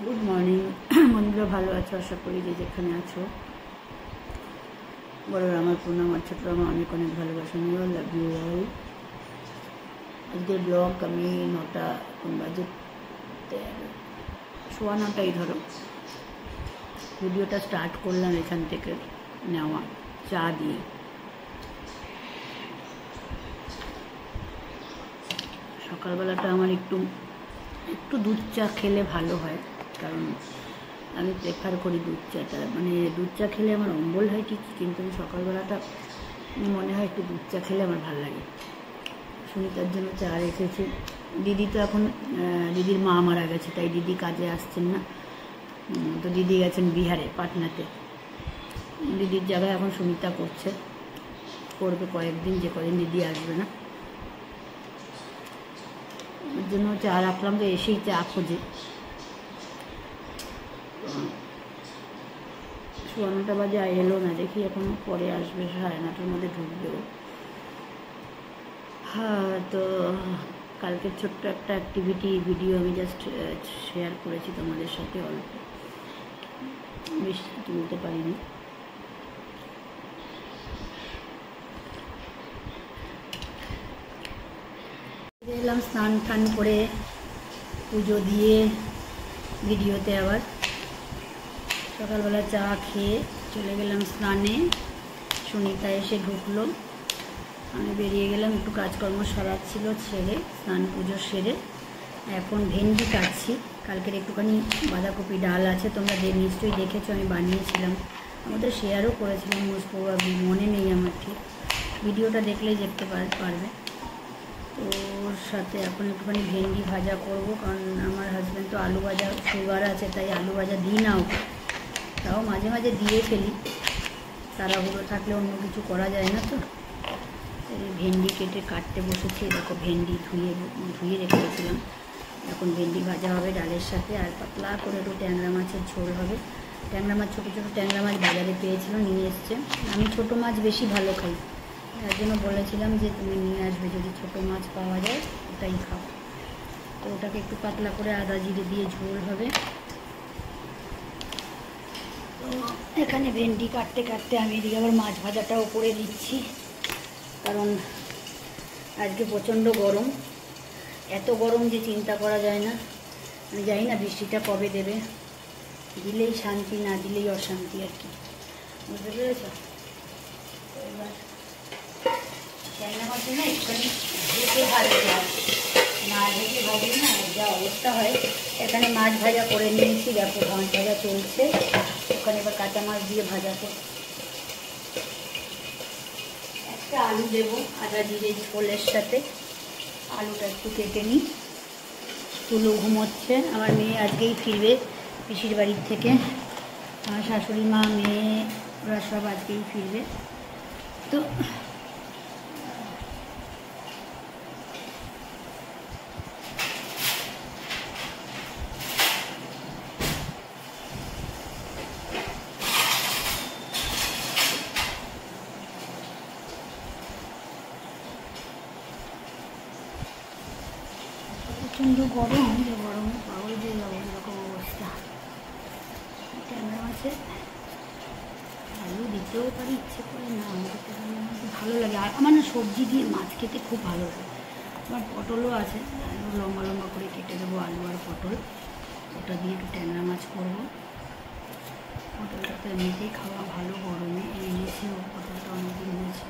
Good morning বন্ধুরা, ভালো আছো আশা করি। যে যেখানে আছো বড়রা আমার প্রণাম, আর ছোটরা আমার অনেক অনেক ভালোবাসা নিও। Love you all. আজকের ব্লগ আমি 9টা কোন বাজে 9:15 ধরো ভিডিওটা স্টার্ট করলাম এখান থেকে নেওয়া চা দিয়ে। সকালবেলাটা আমার একটু দুধ চা খেলে ভালো হয়, কারণ আমি প্রেফার করি দুধ চাটা। মানে দুধ চা খেলে আমার অম্বল হয় ঠিক, কিন্তু সকালবেলাটা মনে হয় একটু দুধ চা খেলে আমার ভালো লাগে। সুনিতার জন্য চা রেখেছি। দিদি তো এখন দিদির মা মারা গেছে, তাই দিদি কাজে আসছেন না। তো দিদি গেছেন বিহারে, পাটনাতে। দিদির জায়গায় এখন সুনিতা করবে কয়েকদিন, যে কদিন দিদি আসবে না। ওর জন্য চা রাখলাম, তো এসেই চা খোঁজে। 9:15 বাজে এলো না, দেখি এখনো পরে আসবে, 9:30টার মধ্যে ঢুকবে। হ্যাঁ, তো কালকের ছোট্ট একটা অ্যাক্টিভিটি ভিডিও আমি জাস্ট শেয়ার করেছি তোমাদের সাথে, অল্প বেশি তুলতে পারিনি। এলাম স্নান টান করে, পুজো দিয়ে ভিডিওতে আবার সকালবেলা চা খেয়ে চলে গেলাম স্নানে। সুনিতা এসে ঢুকলো, আমি বেরিয়ে গেলাম, একটু কাজকর্ম সারাচ্ছিল ছেড়ে, স্নান পুজো সেরে এখন ভেন্ডি কাটছি। কালকের একটুখানি বাঁধাকপি ডাল আছে, তোমরা নিশ্চয়ই দেখেছো, আমি বানিয়েছিলাম, আমাদের শেয়ারও করেছিলাম মোস্ট প্রবাবলি, মনে নেই আমার ঠিক, ভিডিওটা দেখলেই দেখতে পারবে। তো ওর সাথে এখন একটুখানি ভেন্ডি ভাজা করব, কারণ আমার হাজব্যান্ড তো আলু ভাজা সুগার আছে, তাই আলু ভাজা দিই না ওকে, তাও মাঝে মাঝে দিয়ে ফেলি, তাড়াহুড়ো থাকলে অন্য কিছু করা যায় না। তো ভেন্ডি কাটতে বসেছি, দেখো ভেন্ডি ধুয়ে রেখেছিলাম, এখন ভেন্ডি ভাজা হবে ডালের সাথে, আর পাতলা করে একটু ট্যাংরা মাছের ঝোল হবে। ট্যাংরা মাছ, ছোটো ছোটো ট্যাংরা মাছ বাজারে পেয়েছিল, নিয়ে এসছে। আমি ছোটো মাছ বেশি ভালো খাই, তার জন্য বলেছিলাম যে তুমি নিয়ে আসবে, যদি ছোটো মাছ পাওয়া যায় ওটাই খাও। তো ওটাকে একটু পাতলা করে আদা জিরে দিয়ে ঝোল হবে। তো এখানে ভেন্ডি কাটতে কাটতে আমি এদিকে আবার মাছ ভাজাটাও করে দিচ্ছি, কারণ আজকে প্রচণ্ড গরম, এত গরম যে চিন্তা করা যায় না। আমি জানি না বৃষ্টিটা কবে দেবে, দিলেই শান্তি, না দিলেই অশান্তি আর কি, বুঝতে পেরেছ? এবার ট্যাংরা মাছ না একটুখানি ঢেকে ভাজতে হয়, না ঢেকে ভাজলে না যা অবস্থা হয়। এখানে মাছ ভাজা করে নিয়েছি, দেখো মাছ ভাজা চলছে, ওখানে এবার কাঁচা মাছ দিয়ে ভাজা করছি। একটা আলু দেবো আদা জিরে ঝোলের সাথে, আলুটা একটু কেটে নিই। তুলো ঘুমোচ্ছে, আমার মেয়ে আজকেই ফিরবে পিসির বাড়ির থেকে, আমার শাশুড়ি মা মেয়ে ওরা সব আজকেই ফিরবে। তো প্রচণ্ড গরম, যে গরমে পাগল দিয়ে যাবো, এরকম অবস্থা। ট্যাংরা মাছে আলু দিতেও পারি, ইচ্ছে করে না দিতে পারি, আমার ভালো লাগে। আর আমার না সবজি দিয়ে মাছ খেতে খুব ভালো লাগে। আমার পটলও আছে, আলু লম্বা লম্বা করে কেটে দেবো, আলু আর পটল, ওটা দিয়ে একটু ট্যাংরা মাছ করবো। পটলটা তো এমনিতেই খাওয়া ভালো, গরমে এনেছে ও পটলটা, অনেকদিন হয়েছে,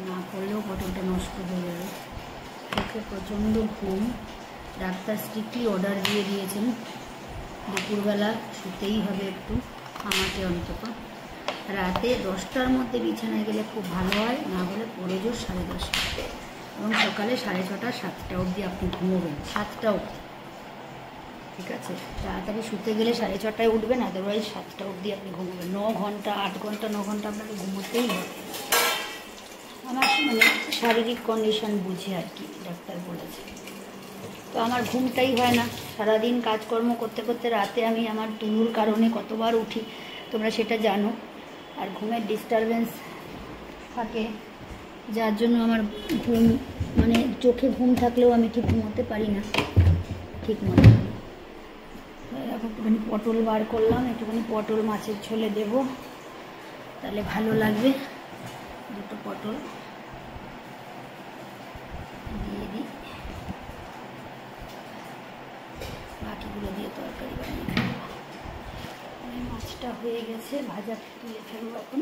না করলেও পটলটা নষ্ট হয়ে যাবে। চোখে প্রচণ্ড ঘুম, ডাক্তার স্ট্রিক্টলি অর্ডার দিয়ে দিয়েছেন দুপুরবেলা শুতেই হবে একটু, আমাকে অন্তত। রাতে 10টার মধ্যে বিছানায় গেলে খুব ভালো হয়, না হলে পড়ে জোর 10:30, এবং সকালে 6:30 7টা অবধি আপনি ঘুমোবেন, 7টা অবধি, ঠিক আছে? তাড়াতাড়ি শুতে গেলে 6:30টায় উঠবেন, আদারওয়াইজ 7টা অবধি আপনি ঘুমোবেন। 9 ঘন্টা 8 ঘন্টা 9 ঘন্টা আপনাকে ঘুমোতেই হবে। আমার মানে শারীরিক কন্ডিশন বুঝে আর কি ডাক্তার বলেছে। তো আমার ঘুমটাই হয় না, সারাদিন কাজকর্ম করতে করতে রাতে আমি আমার তুলুর কারণে কতবার উঠি তোমরা সেটা জানো, আর ঘুমের ডিস্টারবেন্স থাকে, যার জন্য আমার ঘুম মানে চোখে ঘুম থাকলেও আমি ঠিক ঘুমোতে পারি না ঠিক মতো। দেখো একটুখানি পটল বার করলাম, একটুখানি পটল মাছের ঝোলে দেব, তাহলে ভালো লাগবে। দুটো পটল দিয়ে দিই, বাকিগুলো দিয়ে তরকারি বানিয়ে খাবো। মাছটা হয়ে গেছে, ভাজা তুলে ফেলবো এখন।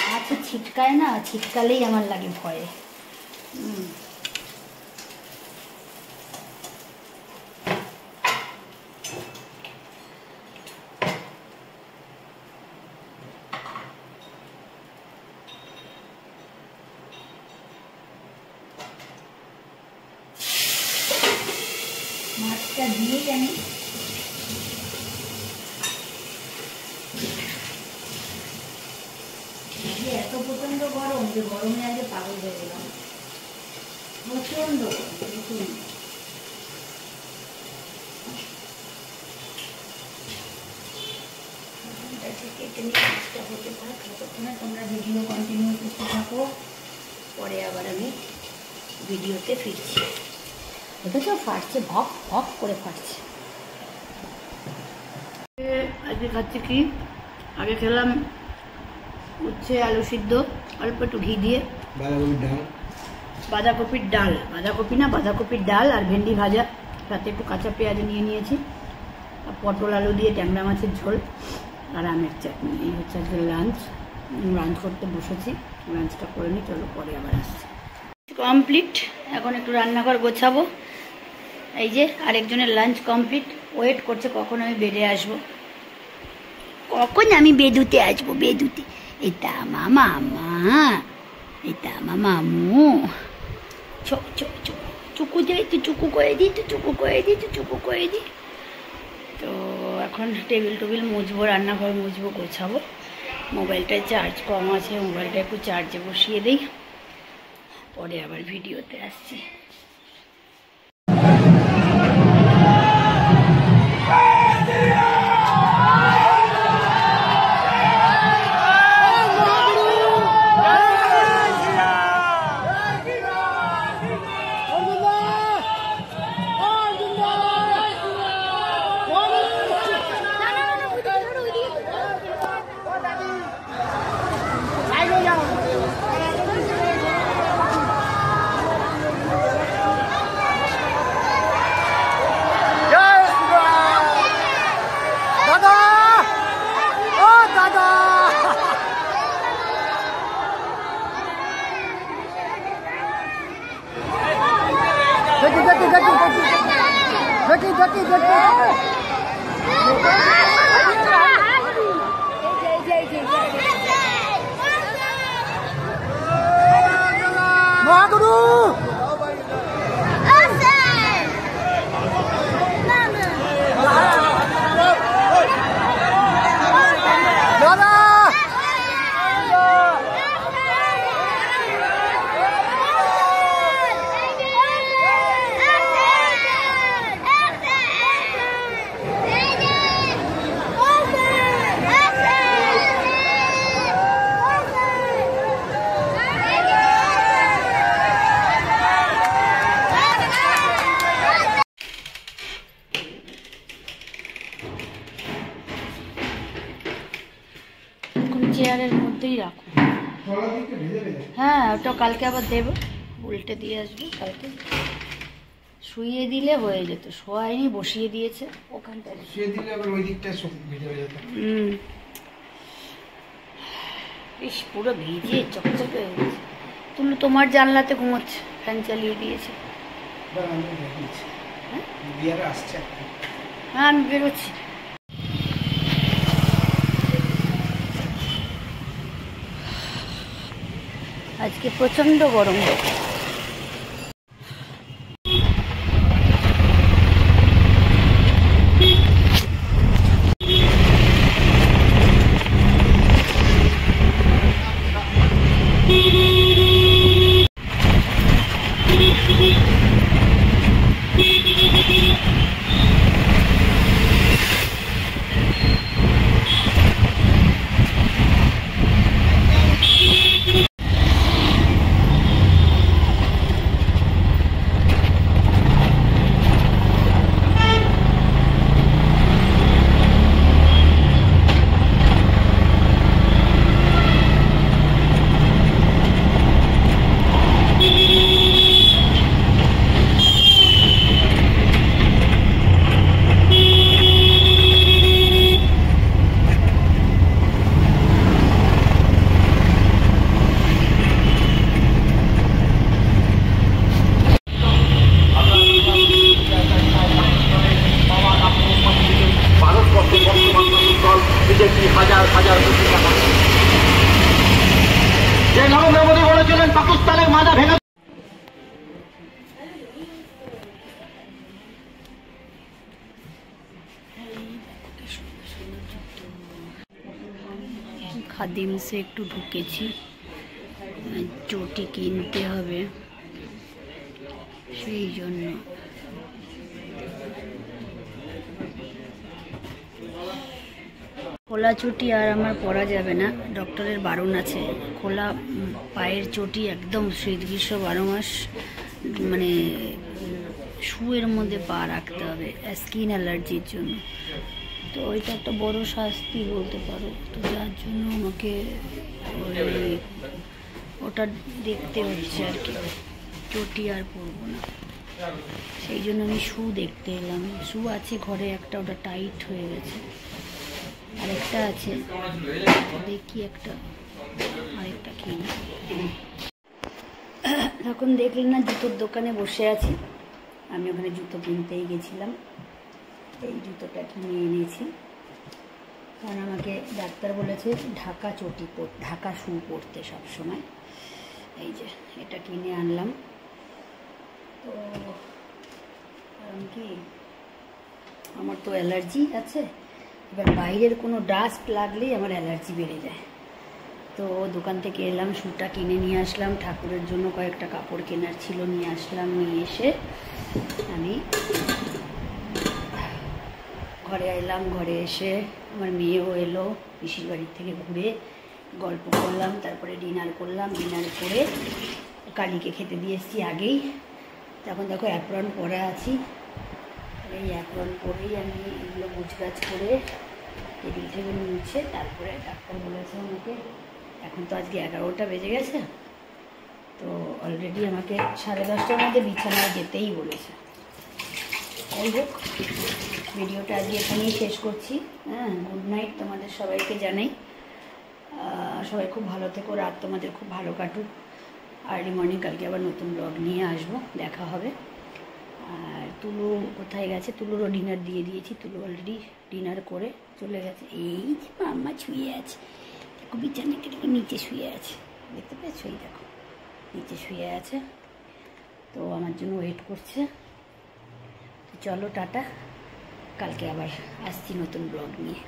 মাছ ছিটকায় না, ছিটকালেই আমার লাগে ভয়ে। মাছটা দিয়ে জানি এত প্রচন্ড গরম যে গরমে আগে পাগল হয়ে গেলাম, প্রচন্ড দেখুন। কেটে নিয়ে মাছটা হতে থাক, ততক্ষণে তোমরা ভিডিও কন্টিনিউ করতে থাকো, পরে আবার আমি ভিডিওতে ফিরছি। ওটা তো ফাটছে, ভক ভক করে ফাটছে। আজকে খাচ্ছি কি, আগে খেলাম উচ্ছে আলু সিদ্ধ অল্প একটু ঘি দিয়ে, বাঁধাকপির ডাল, বাঁধাকপির ডাল আর ভেন্ডি ভাজা, সাথে একটু কাঁচা পেঁয়াজ নিয়ে নিয়েছি, আর পটল আলু দিয়ে ট্যাংরা মাছের ঝোল আর আমের চাটনি। এই হচ্ছে আজকে লাঞ্চ করতে বসেছি, লাঞ্চটা করে নিই, চলো পরে আবার আসছি। কমপ্লিট, এখন একটু রান্নাঘর গোছাবো। এই যে আরেকজনের লাঞ্চ কমপ্লিট, ওয়েট করছে কখন আমি বেডে আসবো, কখন আমি বেদুতে আসবো, বেদুতে। এটা মামা, এটা মামু, চুকু যাই, তুই চুকু করে দিই, তো এখন টেবিল মুছবো, রান্নাঘর মুছবো, গোছাবো। মোবাইলটায় চার্জ কম আছে, মোবাইলটা একটু চার্জে বসিয়ে দিই, পরে আবার ভিডিওতে আসছি। চেয়ারের মধ্যেই রাখো, হ্যাঁ ওটা কালকে আবার দেবো, উল্টে দিয়ে আসবো কালকে। শুইয়ে দিলে হয়ে যেত, শোয়াইনি, বসিয়ে দিয়েছে ওখানটায়, শুয়ে দিলে আবার ওই দিকটা ভিজে হয়ে যেত। ইস পুরো ভিজে চকচকে হয়ে গেছে। তুমি তোমার জানলাতে ঘুমোচ্ছে, ফ্যান চালিয়ে দিয়েছে। হ্যাঁ আমি বেরোচ্ছি। আজকে প্রচন্ড গরম। খাদিমসে একটু ঢুকেছি, চটি কিনতে হবে সেই জন্য। খোলা চটি আর আমার পরা যাবে না, ডক্টরের বারণ আছে। খোলা পায়ের চটি একদম শীত গ্রীষ্ম 12 মাস মানে শুয়ের মধ্যে পা রাখতে হবে স্কিন অ্যালার্জির জন্য। তো ওইটা একটা বড় শাস্তি বলতে পারো। তো যার জন্য আমাকে ওটা দেখতে হচ্ছে আর কি, চটি আর পরবো না। সেই জন্য আমি শু দেখতে এলাম। শু আছে ঘরে একটা, ওটা টাইট হয়ে গেছে। আরেকটা আছে, দেখি একটা আরেকটা কিনি। তখন দেখলেন না জুতোর দোকানে বসে আছি, আমি ওখানে জুতো কিনতেই গেছিলাম। এই জুতোটা কিনে এনেছি, কারণ আমাকে ডাক্তার বলেছে ঢাকা চটি ঢাকা শু পরতে সবসময়। এই যে এটা কিনে আনলাম। তো কারণ কি আমার তো অ্যালার্জি আছে, এবার বাইরের কোনো ডাস্ট লাগলেই আমার অ্যালার্জি বেড়ে যায়। তো দোকান থেকে এলাম, শুটা কিনে নিয়ে আসলাম। ঠাকুরের জন্য কয়েকটা কাপড় কেনার ছিল, নিয়ে আসলাম। নিয়ে এসে আমি ঘরে এলাম। ঘরে এসে আমার মেয়েও এলো পিসির বাড়ির থেকে ঘুরে, গল্প করলাম, তারপরে ডিনার করলাম। ডিনার করে কালীকে খেতে দিয়ে এসেছি আগেই। তখন দেখো অ্যাপ্রন পরে আছি, এই অ্যাপ্রন পরেই আমি এগুলো গুছগাছ করে টেবিল টেবিল মুছে তারপরে ডাক্তার বলেছে আমাকে, এখন তো আজকে 11টা বেজে গেছে, তো অলরেডি আমাকে 10:30টার মধ্যে বিছানায় যেতেই বলেছে। যাই হোক, ভিডিওটা আজকে এখানেই শেষ করছি। হ্যাঁ, গুড নাইট তোমাদের সবাইকে জানাই। সবাই খুব ভালো থেকো, রাত তোমাদের খুব ভালো কাটুক। আর্লি মর্নিং কালকে আবার নতুন ব্লগ নিয়ে আসবো, দেখা হবে। আর তুলু কোথায় গেছে? তুলুরও ডিনার দিয়ে দিয়েছি। তুলু অলরেডি ডিনার করে চলে গেছে। এই যে মাম্মা শুয়ে আছে, দেখো বিছানা থেকে নিচে শুয়ে আছে, দেখতে পেয়েছো? এই দেখো নিচে শুয়ে আছে, তো আমার জন্য ওয়েট করছে। চলো টাটা, কালকে আবার আসছি নতুন ব্লগ নিয়ে।